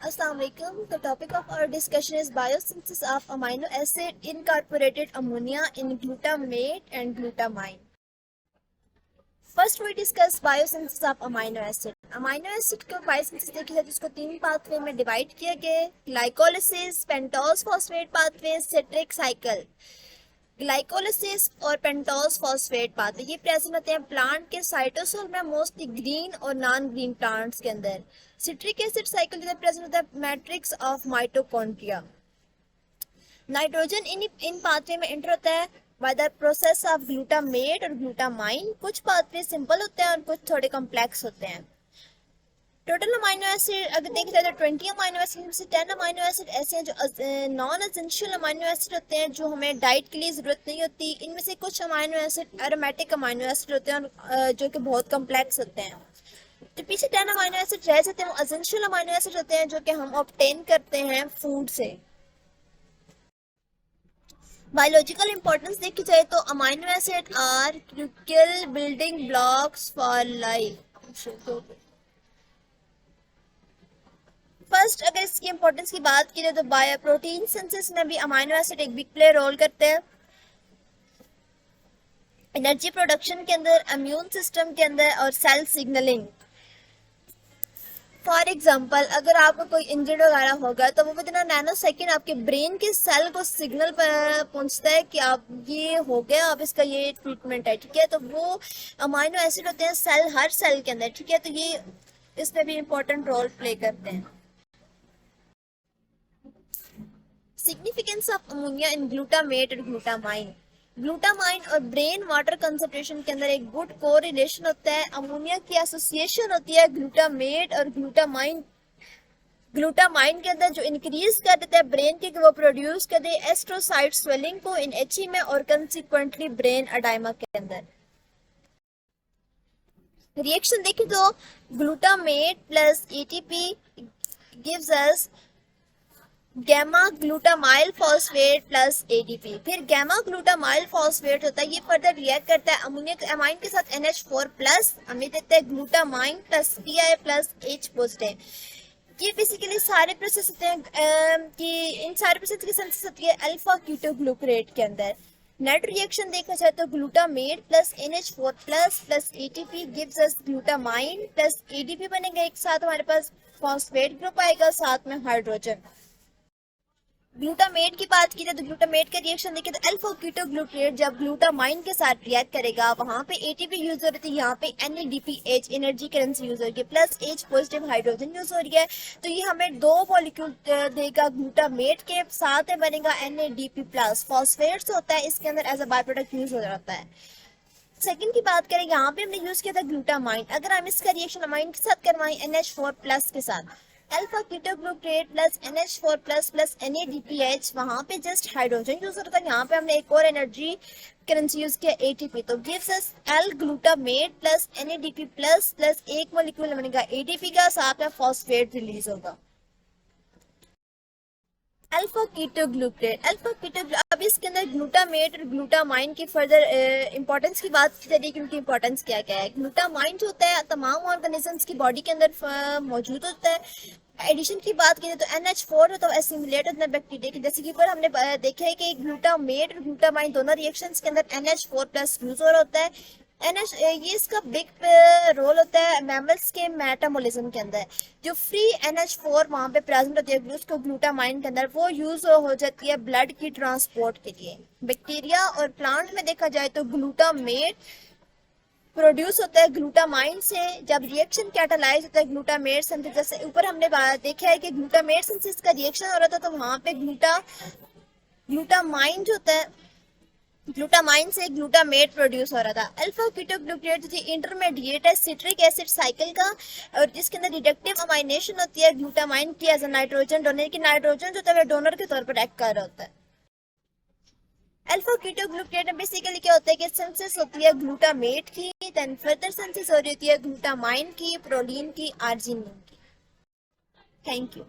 Assalamu alaikum. The topic of our discussion is biosynthesis of amino acid incorporated ammonia in glutamate and glutamine. First we discuss biosynthesis of amino acid. Amino acid को biosynthesis देखी जाए तो इसको तीन pathway में divide किया गया है: glycolysis, pentose phosphate pathway, citric cycle. Glycolysis और पेंटोज फॉस्फेट पाथवे ये प्रेजेंट होते हैं प्लांट के साइटोसोल में, मोस्टली ग्रीन और नॉन ग्रीन प्लांट्स के अंदर। सिट्रिक एसिड साइकिल जो प्रेजेंट होता है matrix of mitochondria. Nitrogen in pathway में एंटर होता है by the process of glutamate और ग्लूटामाइन। कुछ पाथवे सिंपल होते हैं और कुछ थोड़े कॉम्प्लेक्स होते हैं। टोटल अमाइनो एसिड अगर देखा जाए तो 20 अमाइनो एसिड में से 10 अमाइनो एसिड ऐसे हैं जो नॉन एसेंशियल अमाइनो एसिड होते हैं, जो हमें डाइट के लिए जरूरत नहीं होती। इनमें से कुछ amino acid aromatic amino acid होते हैं और जो कि बहुत कॉम्प्लेक्स होते हैं। तो पीछे 10 अमाइनो एसिड रह जाते हैं, वो एसेंशियल अमाइनो एसिड होते हैं जो कि हम ऑब्टेन करते हैं फूड से। बायोलॉजिकल इंपॉर्टेंस देखी जाए तो amino acid are critical building blocks for life. First अगर इसकी इंपॉर्टेंस की बात की जाए तो बायो प्रोटीन सिंथेसिस में भी अमाइनो एसिड एक बिग प्ले रोल करते हैं। एनर्जी प्रोडक्शन के अंदर, इम्यून सिस्टम के अंदर और सेल सिग्नलिंग। फॉर एग्जाम्पल अगर आपको कोई इंजर्ड वगैरह होगा तो वो विदिन नैनो सेकेंड आपके ब्रेन के सेल को सिग्नल पहुंचता है कि आप ये हो गया, अब इसका ये ट्रीटमेंट है, ठीक है। तो वो अमाइनो एसिड होते हैं सेल, हर सेल के अंदर, ठीक है। तो ये इसमें भी इंपॉर्टेंट रोल प्ले करते हैं। Significance of ammonia in glutamate और ग्लूटामाइन। ग्लूटामाइन और ब्रेन वाटर कंसंट्रेशन के अंदर एक गुड कोरिलेशन होता है। अमोनिया की एसोसिएशन होती है ग्लूटामेट और ग्लूटामाइन के अंदर, जो इंक्रीज कर देता है ब्रेन के, वो प्रोड्यूस कर दे एस्ट्रोसाइट स्वेलिंग को इन एचई में और कंसिक्वेंटली ब्रेन एडाइमा के अंदर। रिएक्शन देखें तो glutamate plus ATP gives us gamma glutamyl phosphate plus ADP. फिर गैमा ग्लूटामाइल फॉस्फेट होता है, ये फर्दर रिएक्ट करता है अमोनिया अमाइन के साथ NH4 प्लस, हमें देता है glutamine plus Pi plus H positive. ये बेसिकली सारे प्रोसेस होते हैं कि इन सारे प्रोसेस की सिंथेसिस होती है अल्फा कीटोग्लूकरेट के अंदर। नेट रिएक्शन देखा जाए तो glutamate plus NH4 plus plus ATP gives अस ग्लूटामाइन प्लस एडीपी बनेगा, एक साथ हमारे पास फॉस्फेट ग्रुप आएगा, साथ में हाइड्रोजन। ग्लूटामेट की बात की जाए तो ग्लूटामेट का रिएक्शन देखिए तो अल्फा कीटोग्लूकेट जब ग्लूटामाइन के साथ रिएक्ट करेगा वहां पे एटीपी यूज हो रही थी, यहाँ पे NADPH एनर्जी करेंसी यूज हो रही है, plus H positive hydrogen use हो रही है। तो ये हमें दो मॉलिक्यूल देगा ग्लूटामेट के, साथ में बनेगा NADP प्लस। फॉस्फेट्स होता है इसके अंदर as a byproduct use हो जाता है। सेकंड की बात करें, यहाँ पे हमने यूज किया था ग्लूटामाइन। अगर हम इसका रिएक्शन अमाइन के साथ करवाएं NH4 प्लस के साथ, alpha ketoglutarate plus NH4 plus plus NADPH, वहां पे जस्ट हाइड्रोजन यूज होता है। यहाँ पे हमने एक और एनर्जी करेंसी यूज किया ATP, तो gives us L glutamate plus NADP plus plus एक मॉलिक्यूल बनेगा ATP का, साथ में फॉस्फेट रिलीज होगा अल्फा कीटोग्लूकेट। अब इसके अंदर ग्लूटामेट और ग्लूटामाइन की फर्दर इंपॉर्टेंस की बात की जाए कि उनकी इंपॉर्टेंस क्या क्या है। ग्लूटामाइन जो होता है तमाम ऑर्गेनिजम्स की बॉडी के अंदर मौजूद होता है। एडिशन की बात की जाए तो NH4 तो एसिमुलेट होता है बैक्टीरिया की, जैसे कि पर हमने देखा है कि ग्लूटामेट और ग्लूटामाइन दोनों रिएक्शंस के अंदर NH4 प्लस यूज हो रहा होता है। ये इसका बिग रोल होता है मैमल्स के मेटाबॉलिज्म के अंदर। जो फ्री NH4 वहां पे प्रेजेंट होती है उसको ग्लूटामाइन के अंदर, वो यूज हो जाती है ब्लड की ट्रांसपोर्ट के लिए। बैक्टीरिया और प्लांट में देखा जाए तो ग्लूटामेट प्रोड्यूस होता है ग्लूटामाइन से। जब रिएक्शन कैटालाइज होता है ग्लूटामेट सिंथेसिस, जैसे ऊपर हमने देखा है कि ग्लूटामेट सिंथेसिस का रिएक्शन हो रहा था तो वहां पे ग्लूटामाइन जो होता है, ग्लूटामाइन से ग्लूटामेट प्रोड्यूस हो रहा था। अल्फा कीटोग्लूकेट जो इंटरमीडिएट है सिट्रिक एसिड साइकिल का, और जिसके अंदर रिडक्टिव अमाइनेशन होती है ग्लूटामाइन की एज अ नाइट्रोजन डोनर, की नाइट्रोजन जो है डोनर के तौर पर एक्ट कर रहा होता है। अल्फा कीटोग्लूकेट में बेसिकली क्या होता है कि सिंथेसिस होती है ग्लूटामेट की, देन फर्दर सिंथेसिस हो रही होती है ग्लूटामाइन की, प्रोलीन की, आर्जिनिन की। Thank you.